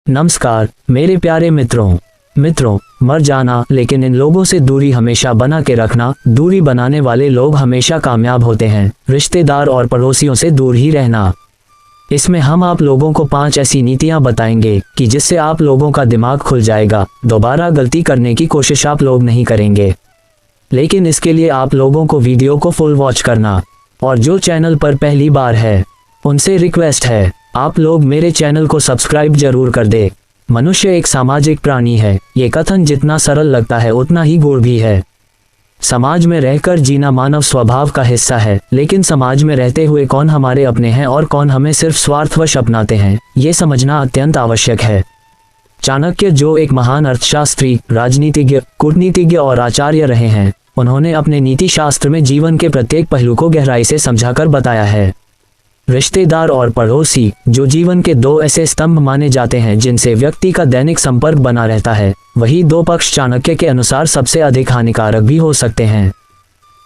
नमस्कार मेरे प्यारे मित्रों, मर जाना लेकिन इन लोगों से दूरी हमेशा बना के रखना। दूरी बनाने वाले लोग हमेशा कामयाब होते हैं। रिश्तेदार और पड़ोसियों से दूर ही रहना। इसमें हम आप लोगों को 5 ऐसी नीतियां बताएंगे कि जिससे आप लोगों का दिमाग खुल जाएगा। दोबारा गलती करने की कोशिश आप लोग नहीं करेंगे, लेकिन इसके लिए आप लोगों को वीडियो को फुल वॉच करना। और जो चैनल पर पहली बार है उनसे रिक्वेस्ट है आप लोग मेरे चैनल को सब्सक्राइब जरूर कर दे। मनुष्य एक सामाजिक प्राणी है। ये कथन जितना सरल लगता है उतना ही गूढ़ भी है। समाज में रहकर जीना मानव स्वभाव का हिस्सा है, लेकिन समाज में रहते हुए कौन हमारे अपने हैं और कौन हमें सिर्फ स्वार्थवश अपनाते हैं, ये समझना अत्यंत आवश्यक है। चाणक्य, जो एक महान अर्थशास्त्री, राजनीतिज्ञ, कूटनीतिज्ञ और आचार्य रहे हैं, उन्होंने अपने नीति शास्त्र में जीवन के प्रत्येक पहलू को गहराई से समझाकर बताया है। रिश्तेदार और पड़ोसी, जो जीवन के 2 ऐसे स्तंभ माने जाते हैं जिनसे व्यक्ति का दैनिक संपर्क बना रहता है, वही 2 पक्ष चाणक्य के अनुसार सबसे अधिक हानिकारक भी हो सकते हैं।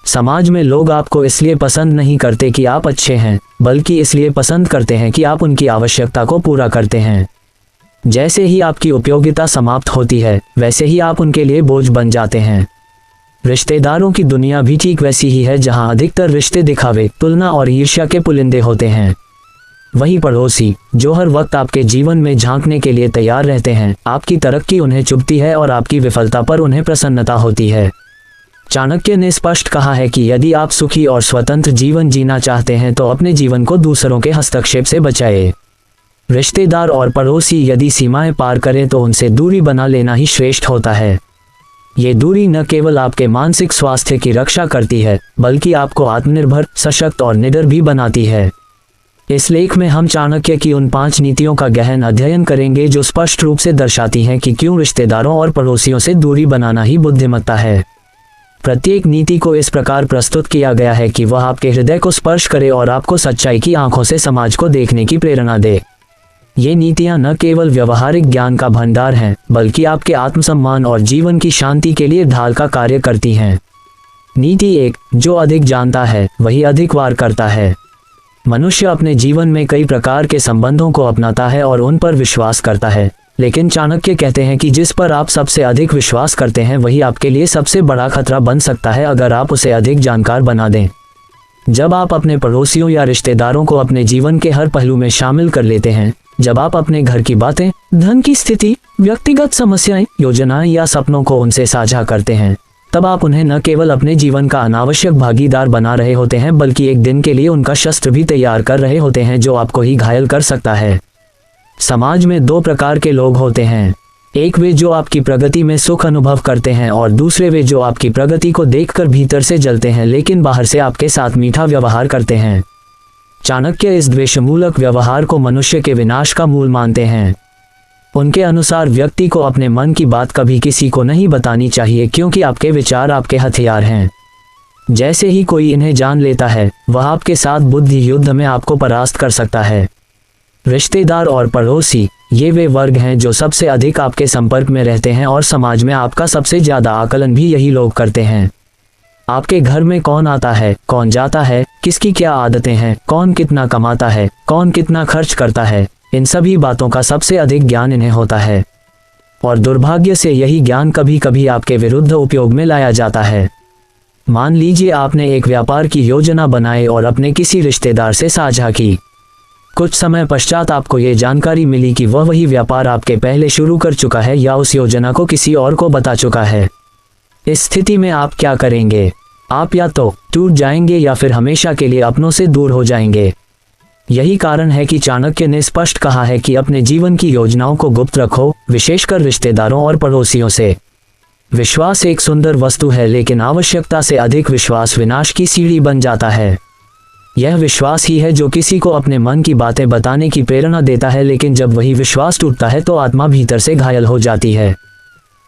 समाज में लोग आपको इसलिए पसंद नहीं करते कि आप अच्छे हैं, बल्कि इसलिए पसंद करते हैं कि आप उनकी आवश्यकता को पूरा करते हैं। जैसे ही आपकी उपयोगिता समाप्त होती है, वैसे ही आप उनके लिए बोझ बन जाते हैं। रिश्तेदारों की दुनिया भी ठीक वैसी ही है, जहां अधिकतर रिश्ते दिखावे, तुलना और ईर्ष्या के पुलिंदे होते हैं। वही पड़ोसी, जो हर वक्त आपके जीवन में झांकने के लिए तैयार रहते हैं, आपकी तरक्की उन्हें चुभती है और आपकी विफलता पर उन्हें प्रसन्नता होती है। चाणक्य ने स्पष्ट कहा है कि यदि आप सुखी और स्वतंत्र जीवन जीना चाहते हैं तो अपने जीवन को दूसरों के हस्तक्षेप से बचाएं। रिश्तेदार और पड़ोसी यदि सीमाएं पार करें तो उनसे दूरी बना लेना ही श्रेष्ठ होता है। ये दूरी न केवल आपके मानसिक स्वास्थ्य की रक्षा करती है, बल्कि आपको आत्मनिर्भर, सशक्त और निडर भी बनाती है। इस लेख में हम चाणक्य की उन 5 नीतियों का गहन अध्ययन करेंगे जो स्पष्ट रूप से दर्शाती हैं कि क्यों रिश्तेदारों और पड़ोसियों से दूरी बनाना ही बुद्धिमत्ता है। प्रत्येक नीति को इस प्रकार प्रस्तुत किया गया है कि वह आपके हृदय को स्पर्श करे और आपको सच्चाई की आंखों से समाज को देखने की प्रेरणा दे। ये नीतियां न केवल व्यवहारिक ज्ञान का भंडार हैं, बल्कि आपके आत्मसम्मान और जीवन की शांति के लिए ढाल का कार्य करती हैं। नीति 1, जो अधिक जानता है वही अधिक वार करता है। मनुष्य अपने जीवन में कई प्रकार के संबंधों को अपनाता है और उन पर विश्वास करता है, लेकिन चाणक्य कहते हैं कि जिस पर आप सबसे अधिक विश्वास करते हैं वही आपके लिए सबसे बड़ा खतरा बन सकता है अगर आप उसे अधिक जानकार बना दें। जब आप अपने पड़ोसियों या रिश्तेदारों को अपने जीवन के हर पहलू में शामिल कर लेते हैं, जब आप अपने घर की बातें, धन की स्थिति, व्यक्तिगत समस्याएं, योजनाएं या सपनों को उनसे साझा करते हैं, तब आप उन्हें न केवल अपने जीवन का अनावश्यक भागीदार बना रहे होते हैं, बल्कि एक दिन के लिए उनका शस्त्र भी तैयार कर रहे होते हैं जो आपको ही घायल कर सकता है। समाज में 2 प्रकार के लोग होते हैं। एक वे जो आपकी प्रगति में सुख अनुभव करते हैं और दूसरे वे जो आपकी प्रगति को देखकर भीतर से जलते हैं लेकिन बाहर से आपके साथ मीठा व्यवहार करते हैं। चाणक्य इस द्वेषमूलक व्यवहार को मनुष्य के विनाश का मूल मानते हैं। उनके अनुसार व्यक्ति को अपने मन की बात कभी किसी को नहीं बतानी चाहिए, क्योंकि आपके विचार आपके हथियार हैं। जैसे ही कोई इन्हें जान लेता है, वह आपके साथ बुद्धि युद्ध में आपको परास्त कर सकता है। रिश्तेदार और पड़ोसी, ये वे वर्ग हैं जो सबसे अधिक आपके संपर्क में रहते हैं और समाज में आपका सबसे ज्यादा आकलन भी यही लोग करते हैं। आपके घर में कौन आता है, कौन जाता है, किसकी क्या आदतें हैं, कौन कितना कमाता है, कौन कितना खर्च करता है, इन सभी बातों का सबसे अधिक ज्ञान इन्हें होता है। और दुर्भाग्य से यही ज्ञान कभी कभी आपके विरुद्ध उपयोग में लाया जाता है। मान लीजिए आपने एक व्यापार की योजना बनाई और अपने किसी रिश्तेदार से साझा की। कुछ समय पश्चात आपको ये जानकारी मिली कि वह वही व्यापार आपके पहले शुरू कर चुका है या उस योजना को किसी और को बता चुका है। इस स्थिति में आप क्या करेंगे? आप या तो टूट जाएंगे या फिर हमेशा के लिए अपनों से दूर हो जाएंगे। यही कारण है कि चाणक्य ने स्पष्ट कहा है कि अपने जीवन की योजनाओं को गुप्त रखो, विशेषकर रिश्तेदारों और पड़ोसियों से। विश्वास एक सुंदर वस्तु है, लेकिन आवश्यकता से अधिक विश्वास विनाश की सीढ़ी बन जाता है। यह विश्वास ही है जो किसी को अपने मन की बातें बताने की प्रेरणा देता है, लेकिन जब वही विश्वास टूटता है तो आत्मा भीतर से घायल हो जाती है।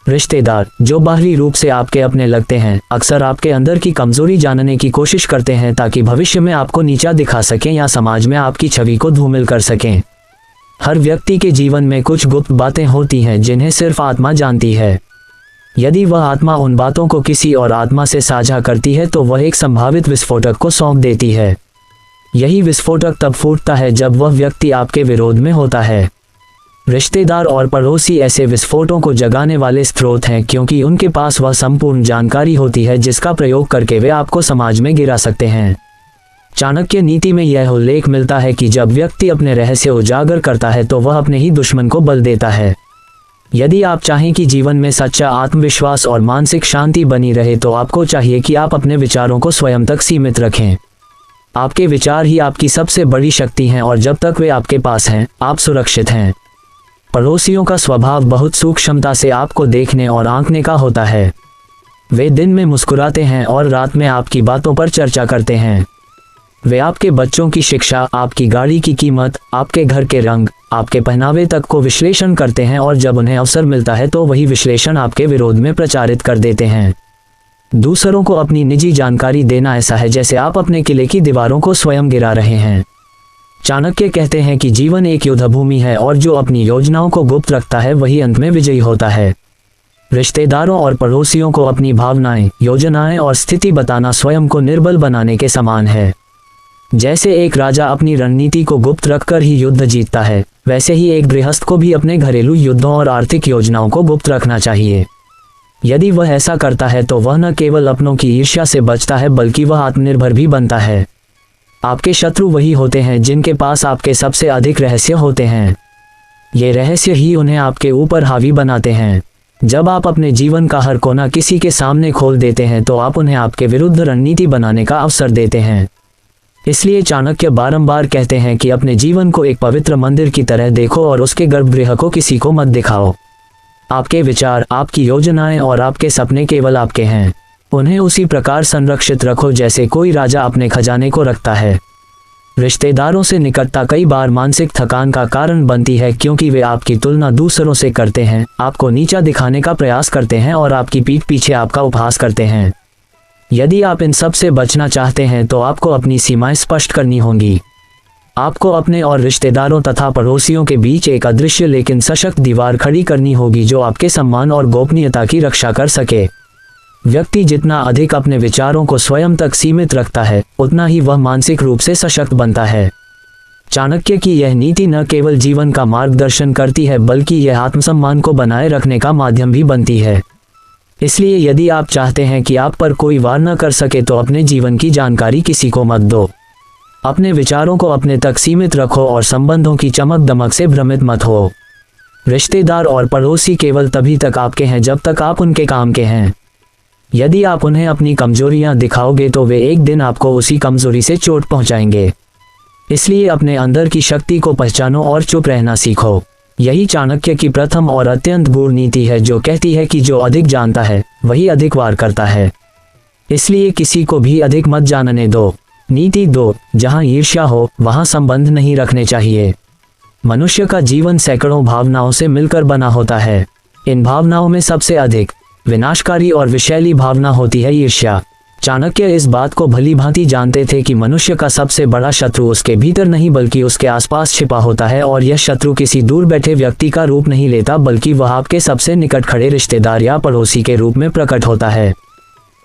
रिश्तेदार, जो बाहरी रूप से आपके अपने लगते हैं, अक्सर आपके अंदर की कमजोरी जानने की कोशिश करते हैं ताकि भविष्य में आपको नीचा दिखा सकें या समाज में आपकी छवि को धूमिल कर सकें। हर व्यक्ति के जीवन में कुछ गुप्त बातें होती हैं जिन्हें सिर्फ आत्मा जानती है। यदि वह आत्मा उन बातों को किसी और आत्मा से साझा करती है तो वह एक संभावित विस्फोटक को सौंप देती है। यही विस्फोटक तब फूटता है जब वह व्यक्ति आपके विरोध में होता है। रिश्तेदार और पड़ोसी ऐसे विस्फोटों को जगाने वाले स्रोत हैं क्योंकि उनके पास वह संपूर्ण जानकारी होती है जिसका प्रयोग करके वे आपको समाज में गिरा सकते हैं। चाणक्य नीति में यह उल्लेख मिलता है कि जब व्यक्ति अपने रहस्य उजागर करता है तो वह अपने ही दुश्मन को बल देता है। यदि आप चाहें कि जीवन में सच्चा आत्मविश्वास और मानसिक शांति बनी रहे तो आपको चाहिए कि आप अपने विचारों को स्वयं तक सीमित रखें। आपके विचार ही आपकी सबसे बड़ी शक्ति हैं और जब तक वे आपके पास हैं, आप सुरक्षित हैं। पड़ोसियों का स्वभाव बहुत सूक्ष्मता से आपको देखने और आंकने का होता है। वे दिन में मुस्कुराते हैं और रात में आपकी बातों पर चर्चा करते हैं। वे आपके बच्चों की शिक्षा, आपकी गाड़ी की कीमत, आपके घर के रंग, आपके पहनावे तक को विश्लेषण करते हैं और जब उन्हें अवसर मिलता है तो वही विश्लेषण आपके विरोध में प्रचारित कर देते हैं। दूसरों को अपनी निजी जानकारी देना ऐसा है जैसे आप अपने किले की दीवारों को स्वयं गिरा रहे हैं। चाणक्य कहते हैं कि जीवन एक युद्ध भूमि है और जो अपनी योजनाओं को गुप्त रखता है वही अंत में विजयी होता है। रिश्तेदारों और पड़ोसियों को अपनी भावनाएं, योजनाएं और स्थिति बताना स्वयं को निर्बल बनाने के समान है। जैसे एक राजा अपनी रणनीति को गुप्त रखकर ही युद्ध जीतता है, वैसे ही एक गृहस्थ को भी अपने घरेलू युद्धों और आर्थिक योजनाओं को गुप्त रखना चाहिए। यदि वह ऐसा करता है तो वह न केवल अपनों की ईर्ष्या से बचता है बल्कि वह आत्मनिर्भर भी बनता है। आपके शत्रु वही होते हैं जिनके पास आपके सबसे अधिक रहस्य होते हैं। ये रहस्य ही उन्हें आपके ऊपर हावी बनाते हैं। जब आप अपने जीवन का हर कोना किसी के सामने खोल देते हैं तो आप उन्हें आपके विरुद्ध रणनीति बनाने का अवसर देते हैं। इसलिए चाणक्य बारंबार कहते हैं कि अपने जीवन को एक पवित्र मंदिर की तरह देखो और उसके गर्भगृह को किसी को मत दिखाओ। आपके विचार, आपकी योजनाएं और आपके सपने केवल आपके हैं। उन्हें उसी प्रकार संरक्षित रखो जैसे कोई राजा अपने खजाने को रखता है। रिश्तेदारों से निकटता कई बार मानसिक थकान का कारण बनती है क्योंकि वे आपकी तुलना दूसरों से करते हैं, आपको नीचा दिखाने का प्रयास करते हैं और आपकी पीठ पीछे आपका उपहास करते हैं। यदि आप इन सब से बचना चाहते हैं तो आपको अपनी सीमाएं स्पष्ट करनी होंगी। आपको अपने और रिश्तेदारों तथा पड़ोसियों के बीच एक अदृश्य लेकिन सशक्त दीवार खड़ी करनी होगी जो आपके सम्मान और गोपनीयता की रक्षा कर सके। व्यक्ति जितना अधिक अपने विचारों को स्वयं तक सीमित रखता है, उतना ही वह मानसिक रूप से सशक्त बनता है। चाणक्य की यह नीति न केवल जीवन का मार्गदर्शन करती है बल्कि यह आत्मसम्मान को बनाए रखने का माध्यम भी बनती है। इसलिए यदि आप चाहते हैं कि आप पर कोई वार न कर सके तो अपने जीवन की जानकारी किसी को मत दो। अपने विचारों को अपने तक सीमित रखो और संबंधों की चमक दमक से भ्रमित मत हो। रिश्तेदार और पड़ोसी केवल तभी तक आपके हैं जब तक आप उनके काम के हैं। यदि आप उन्हें अपनी कमजोरियां दिखाओगे तो वे एक दिन आपको उसी कमजोरी से चोट पहुंचाएंगे। इसलिए अपने अंदर की शक्ति को पहचानो और चुप रहना सीखो। यही चाणक्य की प्रथम और अत्यंत गूढ़ नीति है जो कहती है कि जो अधिक जानता है वही अधिक वार करता है। इसलिए किसी को भी अधिक मत जानने दो। नीति 2, जहां ईर्ष्या हो वहां संबंध नहीं रखने चाहिए। मनुष्य का जीवन सैकड़ों भावनाओं से मिलकर बना होता है। इन भावनाओं में सबसे अधिक विनाशकारी और विषैली भावना होती है ईर्ष्या। चाणक्य इस बात को भली भांति जानते थे कि मनुष्य का सबसे बड़ा शत्रु उसके भीतर नहीं बल्कि उसके आसपास छिपा होता है और यह शत्रु किसी दूर बैठे व्यक्ति का रूप नहीं लेता बल्कि वह आपके सबसे निकट खड़े रिश्तेदार या पड़ोसी के रूप में प्रकट होता है।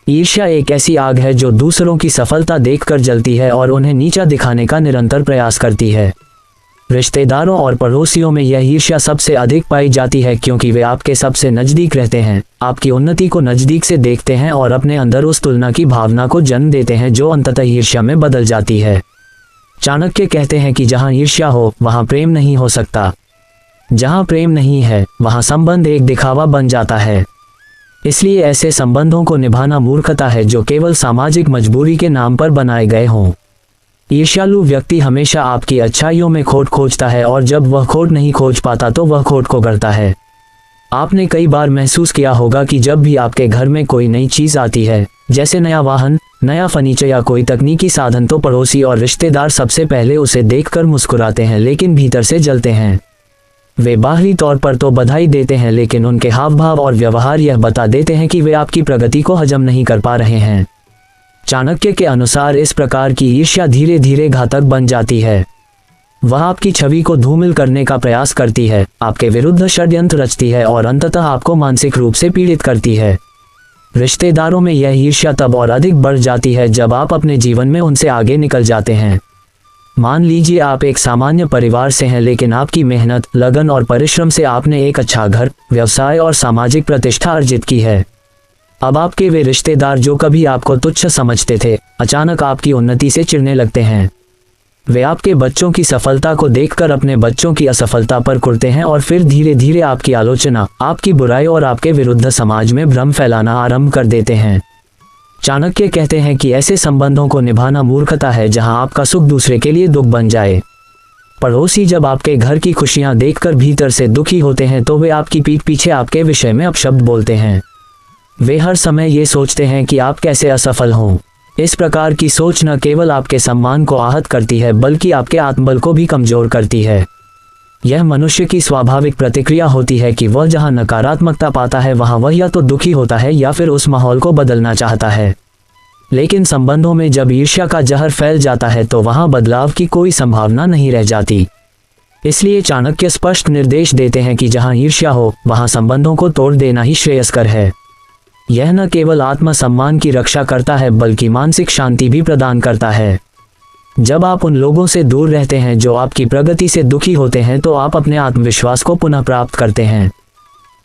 ईर्ष्या एक ऐसी आग है जो दूसरों की सफलता देखकर जलती है और उन्हें नीचा दिखाने का निरंतर प्रयास करती है। रिश्तेदारों और पड़ोसियों में यह ईर्ष्या सबसे अधिक पाई जाती है क्योंकि वे आपके सबसे नज़दीक रहते हैं, आपकी उन्नति को नज़दीक से देखते हैं और अपने अंदर उस तुलना की भावना को जन्म देते हैं जो अंततः ईर्ष्या में बदल जाती है। चाणक्य कहते हैं कि जहां ईर्ष्या हो वहां प्रेम नहीं हो सकता। जहां प्रेम नहीं है वहां संबंध एक दिखावा बन जाता है। इसलिए ऐसे संबंधों को निभाना मूर्खता है जो केवल सामाजिक मजबूरी के नाम पर बनाए गए हों। ईर्ष्यालु व्यक्ति हमेशा आपकी अच्छाइयों में खोट खोजता है और जब वह खोट नहीं खोज पाता तो वह खोट को करता है। आपने कई बार महसूस किया होगा कि जब भी आपके घर में कोई नई चीज आती है, जैसे नया वाहन, नया फर्नीचर या कोई तकनीकी साधन, तो पड़ोसी और रिश्तेदार सबसे पहले उसे देखकर मुस्कुराते हैं लेकिन भीतर से जलते हैं। वे बाहरी तौर पर तो बधाई देते हैं लेकिन उनके हाव भाव और व्यवहार यह बता देते हैं कि वे आपकी प्रगति को हजम नहीं कर पा रहे हैं। चाणक्य के अनुसार इस प्रकार की ईर्ष्या धीरे धीरे घातक बन जाती है। वह आपकी छवि को धूमिल करने का प्रयास करती है, आपके विरुद्ध षड्यंत्र रचती है और अंततः आपको मानसिक रूप से पीड़ित करती है। रिश्तेदारों में यह ईर्ष्या तब और अधिक बढ़ जाती है जब आप अपने जीवन में उनसे आगे निकल जाते हैं। मान लीजिए आप एक सामान्य परिवार से हैं, लेकिन आपकी मेहनत, लगन और परिश्रम से आपने एक अच्छा घर, व्यवसाय और सामाजिक प्रतिष्ठा अर्जित की है। अब आपके वे रिश्तेदार जो कभी आपको तुच्छ समझते थे, अचानक आपकी उन्नति से चिढ़ने लगते हैं। वे आपके बच्चों की सफलता को देखकर अपने बच्चों की असफलता पर कुढ़ते हैं और फिर धीरे धीरे आपकी आलोचना, आपकी बुराई और आपके विरुद्ध समाज में भ्रम फैलाना आरंभ कर देते हैं। चाणक्य कहते हैं कि ऐसे संबंधों को निभाना मूर्खता है जहां आपका सुख दूसरे के लिए दुख बन जाए। पड़ोसी जब आपके घर की खुशियां देखकर भीतर से दुखी होते हैं तो वे आपकी पीठ पीछे आपके विषय में अपशब्द बोलते हैं। वे हर समय ये सोचते हैं कि आप कैसे असफल हों। इस प्रकार की सोच न केवल आपके सम्मान को आहत करती है बल्कि आपके आत्मबल को भी कमजोर करती है। यह मनुष्य की स्वाभाविक प्रतिक्रिया होती है कि वह जहां नकारात्मकता पाता है वहां वह या तो दुखी होता है या फिर उस माहौल को बदलना चाहता है। लेकिन संबंधों में जब ईर्ष्या का जहर फैल जाता है तो वहां बदलाव की कोई संभावना नहीं रह जाती। इसलिए चाणक्य स्पष्ट निर्देश देते हैं कि जहां ईर्ष्या हो वहां संबंधों को तोड़ देना ही श्रेयस्कर है। यह न केवल आत्मसम्मान की रक्षा करता है बल्कि मानसिक शांति भी प्रदान करता है। जब आप उन लोगों से दूर रहते हैं जो आपकी प्रगति से दुखी होते हैं तो आप अपने आत्मविश्वास को पुनः प्राप्त करते हैं।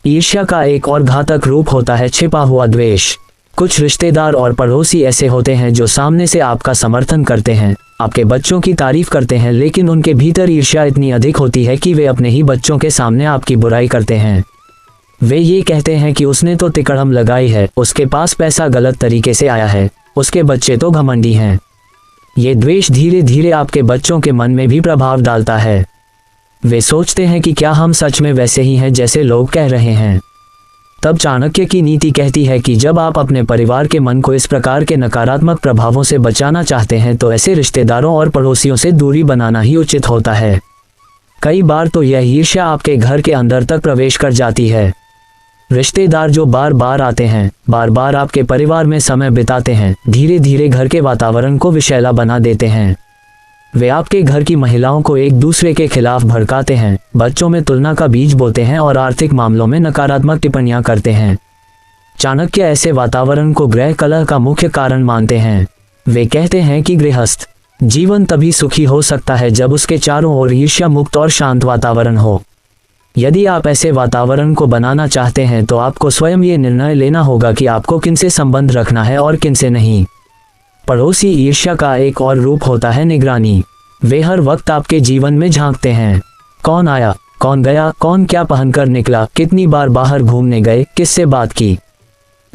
ईर्ष्या का एक और घातक रूप होता है छिपा हुआ द्वेष। कुछ रिश्तेदार और पड़ोसी ऐसे होते हैं जो सामने से आपका समर्थन करते हैं, आपके बच्चों की तारीफ करते हैं, लेकिन उनके भीतर ईर्ष्या इतनी अधिक होती है कि वे अपने ही बच्चों के सामने आपकी बुराई करते हैं। वे ये कहते हैं कि उसने तो तिकड़म लगाई है, उसके पास पैसा गलत तरीके से आया है, उसके बच्चे तो घमंडी हैं। ये द्वेष धीरे धीरे आपके बच्चों के मन में भी प्रभाव डालता है। वे सोचते हैं कि क्या हम सच में वैसे ही हैं जैसे लोग कह रहे हैं। तब चाणक्य की नीति कहती है कि जब आप अपने परिवार के मन को इस प्रकार के नकारात्मक प्रभावों से बचाना चाहते हैं तो ऐसे रिश्तेदारों और पड़ोसियों से दूरी बनाना ही उचित होता है। कई बार तो यह ईर्ष्या आपके घर के अंदर तक प्रवेश कर जाती है। रिश्तेदार जो बार बार आते हैं, बार बार आपके परिवार में समय बिताते हैं, धीरे धीरे घर के वातावरण को विषैला बना देते हैं। वे आपके घर की महिलाओं को एक दूसरे के खिलाफ भड़काते हैं, बच्चों में तुलना का बीज बोते हैं और आर्थिक मामलों में नकारात्मक टिप्पणियां करते हैं। चाणक्य ऐसे वातावरण को गृह कलह का मुख्य कारण मानते हैं। वे कहते हैं कि गृहस्थ जीवन तभी सुखी हो सकता है जब उसके चारों ओर ईर्ष्या मुक्त और शांत वातावरण हो। यदि आप ऐसे वातावरण को बनाना चाहते हैं तो आपको स्वयं ये निर्णय लेना होगा कि आपको किनसे संबंध रखना है और किनसे नहीं। पड़ोसी ईर्ष्या का एक और रूप होता है निगरानी। वे हर वक्त आपके जीवन में झांकते हैं। कौन आया, कौन गया, कौन क्या पहनकर निकला, कितनी बार बाहर घूमने गए, किससे बात की।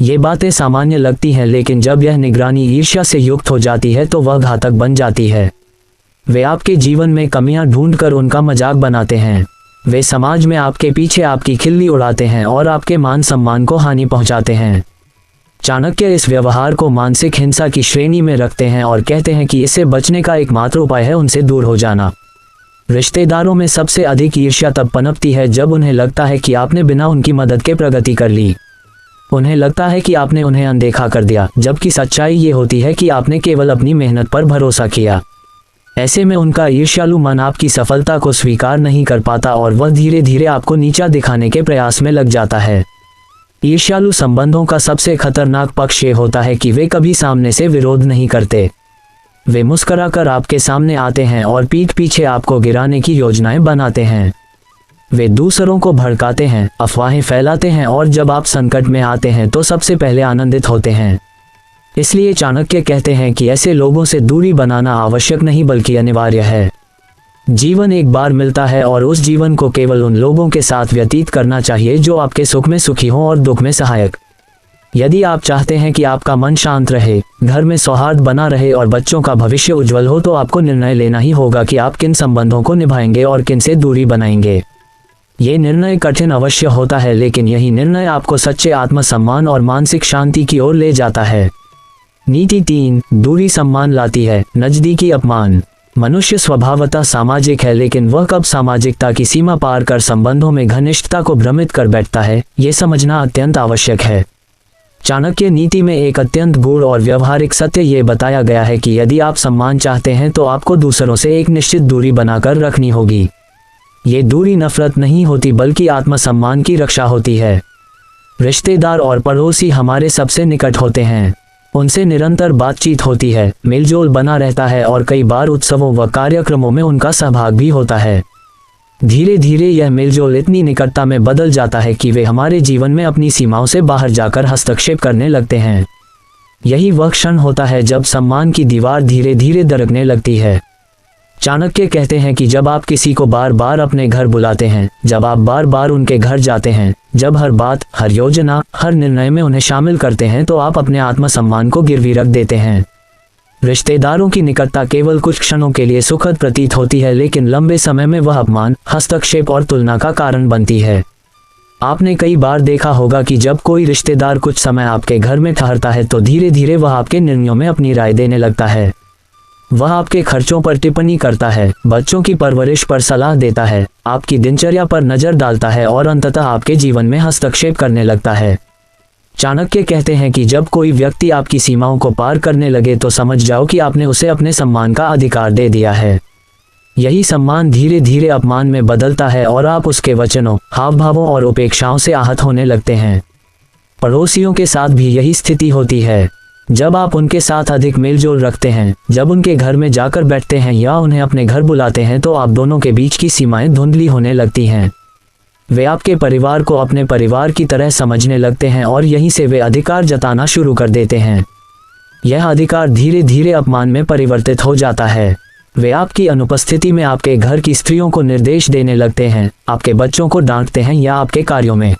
ये बातें सामान्य लगती हैं, लेकिन जब यह निगरानी ईर्ष्या से युक्त हो जाती है तो वह घातक बन जाती है। वे आपके जीवन में कमियां ढूंढकर उनका मजाक बनाते हैं। वे समाज में आपके पीछे आपकी खिल्ली उड़ाते हैं और आपके मान सम्मान को हानि पहुंचाते हैं। चाणक्य इस व्यवहार को मानसिक हिंसा की श्रेणी में रखते हैं और कहते हैं कि इससे बचने का एकमात्र उपाय है उनसे दूर हो जाना। रिश्तेदारों में सबसे अधिक ईर्ष्या तब पनपती है जब उन्हें लगता है कि आपने बिना उनकी मदद के प्रगति कर ली। उन्हें लगता है कि आपने उन्हें अनदेखा कर दिया, जबकि सच्चाई ये होती है कि आपने केवल अपनी मेहनत पर भरोसा किया। ऐसे में उनका ईर्ष्यालु मन आपकी सफलता को स्वीकार नहीं कर पाता और वह धीरे धीरे आपको नीचा दिखाने के प्रयास में लग जाता है। ईर्ष्यालु संबंधों का सबसे खतरनाक पक्ष ये होता है कि वे कभी सामने से विरोध नहीं करते। वे मुस्कुराकर आपके सामने आते हैं और पीठ पीछे आपको गिराने की योजनाएं बनाते हैं। वे दूसरों को भड़काते हैं, अफवाहें फैलाते हैं और जब आप संकट में आते हैं तो सबसे पहले आनंदित होते हैं। इसलिए चाणक्य कहते हैं कि ऐसे लोगों से दूरी बनाना आवश्यक नहीं बल्कि अनिवार्य है। जीवन एक बार मिलता है और उस जीवन को केवल उन लोगों के साथ व्यतीत करना चाहिए जो आपके सुख में सुखी हों और दुख में सहायक। यदि आप चाहते हैं कि आपका मन शांत रहे, घर में सौहार्द बना रहे और बच्चों का भविष्य उज्जवल हो तो आपको निर्णय लेना ही होगा कि आप किन संबंधों को निभाएंगे और किन से दूरी बनाएंगे। ये निर्णय कठिन अवश्य होता है, लेकिन यही निर्णय आपको सच्चे आत्मसम्मान और मानसिक शांति की ओर ले जाता है। नीति 3, दूरी सम्मान लाती है, नजदीकी अपमान। मनुष्य स्वभावतः सामाजिक है, लेकिन वह कब सामाजिकता की सीमा पार कर संबंधों में घनिष्ठता को भ्रमित कर बैठता है, ये समझना अत्यंत आवश्यक है। चाणक्य नीति में एक अत्यंत गूढ़ और व्यवहारिक सत्य ये बताया गया है कि यदि आप सम्मान चाहते हैं तो आपको दूसरों से एक निश्चित दूरी बनाकर रखनी होगी। ये दूरी नफरत नहीं होती बल्कि आत्मसम्मान की रक्षा होती है। रिश्तेदार और पड़ोसी हमारे सबसे निकट होते हैं। उनसे निरंतर बातचीत होती है, मेलजोल बना रहता है और कई बार उत्सवों व कार्यक्रमों में उनका सहभाग भी होता है। धीरे धीरे यह मेलजोल इतनी निकटता में बदल जाता है कि वे हमारे जीवन में अपनी सीमाओं से बाहर जाकर हस्तक्षेप करने लगते हैं। यही वह क्षण होता है जब सम्मान की दीवार धीरे धीरे दरकने लगती है। चाणक्य कहते हैं कि जब आप किसी को बार बार अपने घर बुलाते हैं, जब आप बार बार उनके घर जाते हैं, जब हर बात, हर योजना, हर निर्णय में उन्हें शामिल करते हैं, तो आप अपने आत्मसम्मान को गिरवी रख देते हैं। रिश्तेदारों की निकटता केवल कुछ क्षणों के लिए सुखद प्रतीत होती है, लेकिन लंबे समय में वह अपमान, हस्तक्षेप और तुलना का कारण बनती है। आपने कई बार देखा होगा कि जब कोई रिश्तेदार कुछ समय आपके घर में ठहरता है तो धीरे धीरे वह आपके निर्णयों में अपनी राय देने लगता है। वह आपके खर्चों पर टिप्पणी करता है, बच्चों की परवरिश पर सलाह देता है, आपकी दिनचर्या पर नजर डालता है और अंततः आपके जीवन में हस्तक्षेप करने लगता है। चाणक्य कहते हैं कि जब कोई व्यक्ति आपकी सीमाओं को पार करने लगे तो समझ जाओ कि आपने उसे अपने सम्मान का अधिकार दे दिया है। यही सम्मान धीरे धीरे अपमान में बदलता है और आप उसके वचनों, हावभावों और उपेक्षाओं से आहत होने लगते हैं। पड़ोसियों के साथ भी यही स्थिति होती है। जब आप उनके साथ अधिक मेलजोल रखते हैं, जब उनके घर में जाकर बैठते हैं या उन्हें अपने घर बुलाते हैं, तो आप दोनों के बीच की सीमाएं धुंधली होने लगती हैं। वे आपके परिवार को अपने परिवार की तरह समझने लगते हैं और यहीं से वे अधिकार जताना शुरू कर देते हैं। यह अधिकार धीरे धीरे अपमान में परिवर्तित हो जाता है। वे आपकी अनुपस्थिति में आपके घर की स्त्रियों को निर्देश देने लगते हैं, आपके बच्चों को डांटते हैं या आपके कार्यों में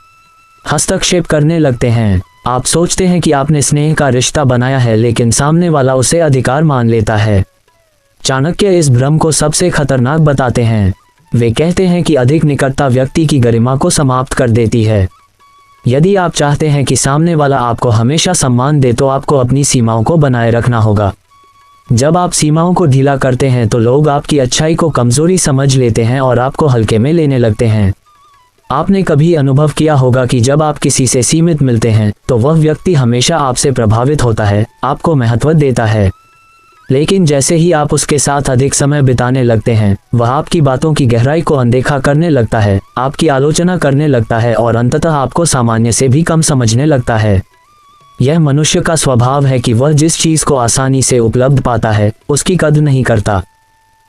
हस्तक्षेप करने लगते हैं। आप सोचते हैं कि आपने स्नेह का रिश्ता बनाया है, लेकिन सामने वाला उसे अधिकार मान लेता है। चाणक्य इस भ्रम को सबसे खतरनाक बताते हैं। वे कहते हैं कि अधिक निकटता व्यक्ति की गरिमा को समाप्त कर देती है। यदि आप चाहते हैं कि सामने वाला आपको हमेशा सम्मान दे, तो आपको अपनी सीमाओं को बनाए रखना होगा। जब आप सीमाओं को ढीला करते हैं तो लोग आपकी अच्छाई को कमजोरी समझ लेते हैं और आपको हल्के में लेने लगते हैं। आपने कभी अनुभव किया होगा कि जब आप किसी से सीमित मिलते हैं तो वह व्यक्ति हमेशा आपसे प्रभावित होता है, आपको महत्व देता है। लेकिन जैसे ही आप उसके साथ अधिक समय बिताने लगते हैं, वह आपकी बातों की गहराई को अनदेखा करने लगता है, आपकी आलोचना करने लगता है और अंततः आपको सामान्य से भी कम समझने लगता है। यह मनुष्य का स्वभाव है कि वह जिस चीज को आसानी से उपलब्ध पाता है, उसकी कद्र नहीं करता।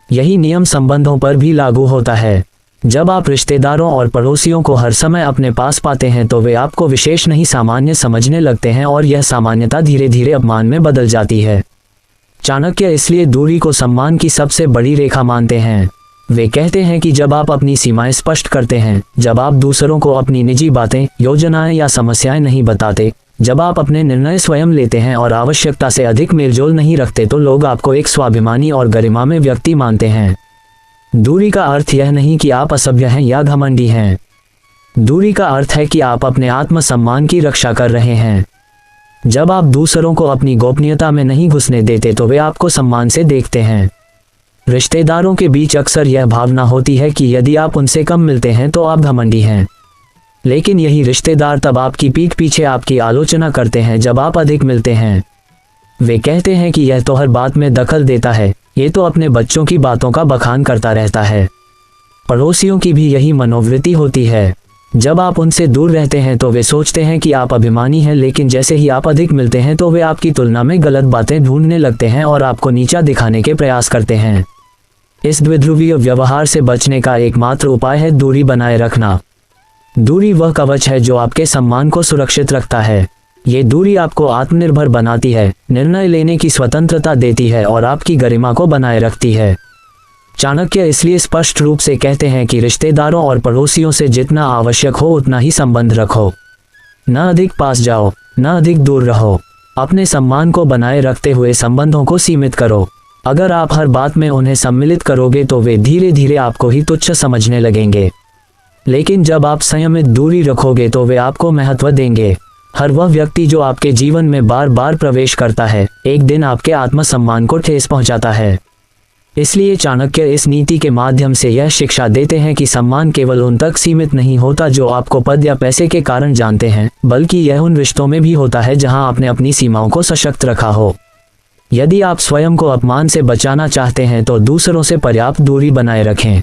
यही नियम संबंधों पर भी लागू होता है। जब आप रिश्तेदारों और पड़ोसियों को हर समय अपने पास पाते हैं तो वे आपको विशेष नहीं सामान्य समझने लगते हैं और यह सामान्यता धीरे धीरे अपमान में बदल जाती है। चाणक्य इसलिए दूरी को सम्मान की सबसे बड़ी रेखा मानते हैं। वे कहते हैं कि जब आप अपनी सीमाएं स्पष्ट करते हैं, जब आप दूसरों को अपनी निजी बातें, योजनाएं या समस्याएं नहीं बताते, जब आप अपने निर्णय स्वयं लेते हैं और आवश्यकता से अधिक मेलजोल नहीं रखते, तो लोग आपको एक स्वाभिमानी और गरिमा में व्यक्ति मानते हैं। दूरी का अर्थ यह नहीं कि आप असभ्य हैं या घमंडी हैं। दूरी का अर्थ है कि आप अपने आत्मसम्मान की रक्षा कर रहे हैं। जब आप दूसरों को अपनी गोपनीयता में नहीं घुसने देते तो वे आपको सम्मान से देखते हैं। रिश्तेदारों के बीच अक्सर यह भावना होती है कि यदि आप उनसे कम मिलते हैं तो आप घमंडी हैं। लेकिन यही रिश्तेदार तब आपकी पीठ पीछे आपकी आलोचना करते हैं जब आप अधिक मिलते हैं। वे कहते हैं कि यह तो हर बात में दखल देता है, ये तो अपने बच्चों की बातों का बखान करता रहता है। पड़ोसियों की भी यही मनोवृत्ति होती है। जब आप उनसे दूर रहते हैं तो वे सोचते हैं कि आप अभिमानी हैं, लेकिन जैसे ही आप अधिक मिलते हैं तो वे आपकी तुलना में गलत बातें ढूंढने लगते हैं और आपको नीचा दिखाने के प्रयास करते हैं। इस द्विध्रुवीय व्यवहार से बचने का एकमात्र उपाय है दूरी बनाए रखना। दूरी वह कवच है जो आपके सम्मान को सुरक्षित रखता है। ये दूरी आपको आत्मनिर्भर बनाती है, निर्णय लेने की स्वतंत्रता देती है और आपकी गरिमा को बनाए रखती है। चाणक्य इसलिए स्पष्ट रूप से कहते हैं कि रिश्तेदारों और पड़ोसियों से जितना आवश्यक हो उतना ही संबंध रखो। न अधिक पास जाओ, न अधिक दूर रहो। अपने सम्मान को बनाए रखते हुए संबंधों को सीमित करो। अगर आप हर बात में उन्हें सम्मिलित करोगे तो वे धीरे धीरे आपको ही तुच्छ समझने लगेंगे। लेकिन जब आप संयमित दूरी रखोगे तो वे आपको महत्व देंगे। हर वह व्यक्ति जो आपके जीवन में बार बार प्रवेश करता है, एक दिन आपके आत्मसम्मान को ठेस पहुंचाता है। इसलिए चाणक्य इस नीति के माध्यम से यह शिक्षा देते हैं कि सम्मान केवल उन तक सीमित नहीं होता जो आपको पद या पैसे के कारण जानते हैं, बल्कि यह उन रिश्तों में भी होता है जहां आपने अपनी सीमाओं को सशक्त रखा हो। यदि आप स्वयं को अपमान से बचाना चाहते हैं तो दूसरों से पर्याप्त दूरी बनाए रखें।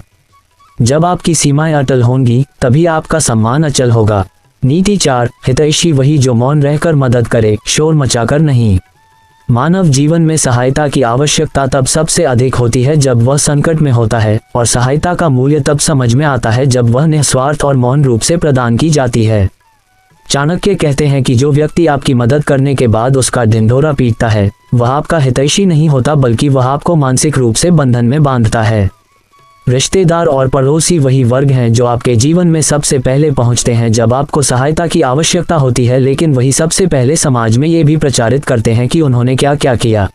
जब आपकी सीमाएं अटल होंगी तभी आपका सम्मान अचल होगा। नीति 4, हितैषी वही जो मौन रहकर मदद करे, शोर मचाकर नहीं। मानव जीवन में सहायता की आवश्यकता तब सबसे अधिक होती है जब वह संकट में होता है, और सहायता का मूल्य तब समझ में आता है जब वह निस्वार्थ और मौन रूप से प्रदान की जाती है। चाणक्य कहते हैं कि जो व्यक्ति आपकी मदद करने के बाद उसका ढिंढोरा पीटता है, वह आपका हितैषी नहीं होता बल्कि वह आपको मानसिक रूप से बंधन में बांधता है। रिश्तेदार और पड़ोसी वही वर्ग हैं जो आपके जीवन में सबसे पहले पहुंचते हैं जब आपको सहायता की आवश्यकता होती है, लेकिन वही सबसे पहले समाज में ये भी प्रचारित करते हैं कि उन्होंने क्या क्या किया।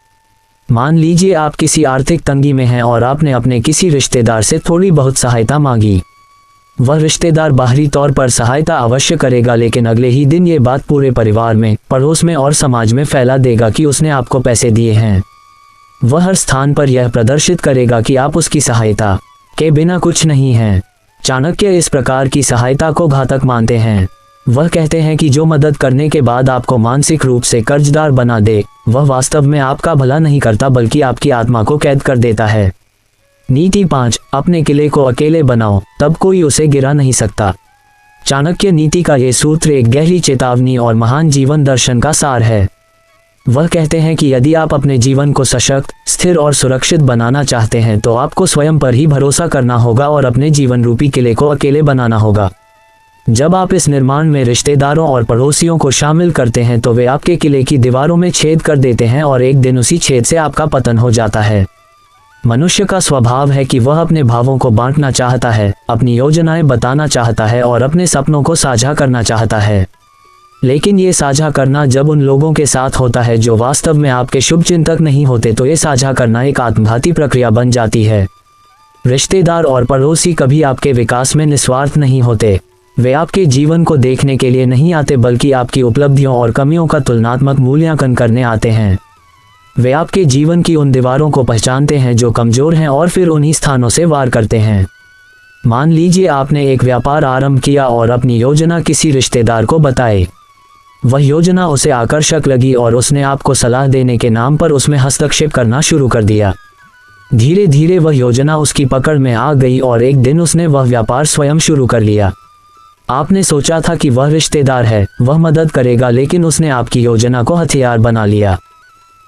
मान लीजिए आप किसी आर्थिक तंगी में हैं और आपने अपने किसी रिश्तेदार से थोड़ी बहुत सहायता मांगी। वह रिश्तेदार बाहरी तौर पर सहायता अवश्य करेगा, लेकिन अगले ही दिन ये बात पूरे परिवार में, पड़ोस में और समाज में फैला देगा कि उसने आपको पैसे दिए हैं। वह हर स्थान पर यह प्रदर्शित करेगा कि आप उसकी सहायता के बिना कुछ नहीं हैं। चाणक्य इस प्रकार की सहायता को घातक मानते हैं। वह कहते हैं कि जो मदद करने के बाद आपको मानसिक रूप से कर्जदार बना दे, वह वास्तव में आपका भला नहीं करता बल्कि आपकी आत्मा को कैद कर देता है। नीति 5, अपने किले को अकेले बनाओ, तब कोई उसे गिरा नहीं सकता। चाणक्य नीति का ये सूत्र एक गहरी चेतावनी और महान जीवन दर्शन का सार है। वह कहते हैं कि यदि आप अपने जीवन को सशक्त, स्थिर और सुरक्षित बनाना चाहते हैं तो आपको स्वयं पर ही भरोसा करना होगा और अपने जीवन रूपी किले को अकेले बनाना होगा। जब आप इस निर्माण में रिश्तेदारों और पड़ोसियों को शामिल करते हैं तो वे आपके किले की दीवारों में छेद कर देते हैं और एक दिन उसी छेद से आपका पतन हो जाता है। मनुष्य का स्वभाव है कि वह अपने भावों को बांटना चाहता है, अपनी योजनाएं बताना चाहता है और अपने सपनों को साझा करना चाहता है। लेकिन ये साझा करना जब उन लोगों के साथ होता है जो वास्तव में आपके शुभचिंतक नहीं होते तो ये साझा करना एक आत्मघाती प्रक्रिया बन जाती है। रिश्तेदार और पड़ोसी कभी आपके विकास में निस्वार्थ नहीं होते। वे आपके जीवन को देखने के लिए नहीं आते बल्कि आपकी उपलब्धियों और कमियों का तुलनात्मक मूल्यांकन करने आते हैं। वे आपके जीवन की उन दीवारों को पहचानते हैं जो कमजोर हैं और फिर उन्हीं स्थानों से वार करते हैं। मान लीजिए आपने एक व्यापार आरंभ किया और अपनी योजना किसी रिश्तेदार को बताई। वह योजना उसे आकर्षक लगी और उसने आपको सलाह देने के नाम पर उसमें हस्तक्षेप करना शुरू कर दिया। धीरे धीरे वह योजना उसकी पकड़ में आ गई और एक दिन उसने वह व्यापार स्वयं शुरू कर लिया। आपने सोचा था कि वह रिश्तेदार है, वह मदद करेगा, लेकिन उसने आपकी योजना को हथियार बना लिया।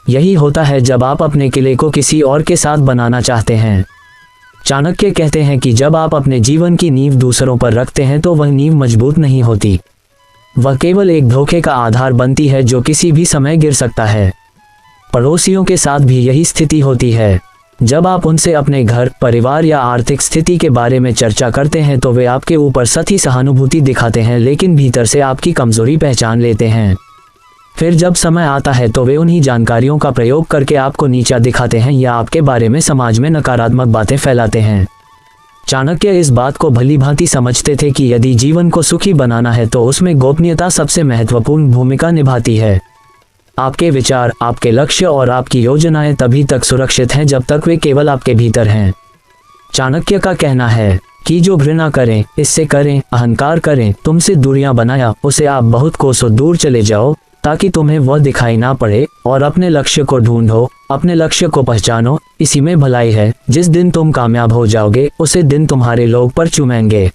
यही होता है जब आप अपने किले को किसी और के साथ बनाना चाहते हैं। चाणक्य कहते हैं कि जब आप अपने जीवन की नींव दूसरों पर रखते हैं तो वह नींव मजबूत नहीं होती, वह केवल एक धोखे का आधार बनती है जो किसी भी समय गिर सकता है। पड़ोसियों के साथ भी यही स्थिति होती है। जब आप उनसे अपने घर, परिवार या आर्थिक स्थिति के बारे में चर्चा करते हैं तो वे आपके ऊपर सच्ची सहानुभूति दिखाते हैं, लेकिन भीतर से आपकी कमजोरी पहचान लेते हैं। फिर जब समय आता है तो वे उन्हीं जानकारियों का प्रयोग करके आपको नीचा दिखाते हैं या आपके बारे में समाज में नकारात्मक बातें फैलाते हैं। चाणक्य इस बात को भली भांति समझते थे कि यदि जीवन को सुखी बनाना है तो उसमें गोपनीयता सबसे महत्वपूर्ण भूमिका निभाती है। आपके विचार, आपके लक्ष्य और आपकी योजनाएं तभी तक सुरक्षित हैं जब तक वे केवल आपके भीतर हैं। चाणक्य का कहना है कि जो घृणा करें, इससे करें, अहंकार करें, तुमसे दूरियां बनाया, उसे आप बहुत कोसों दूर चले जाओ ताकि तुम्हें वह दिखाई ना पड़े, और अपने लक्ष्य को ढूंढो, अपने लक्ष्य को पहचानो, इसी में भलाई है। जिस दिन तुम कामयाब हो जाओगे उसे दिन तुम्हारे लोग पर चूमेंगे।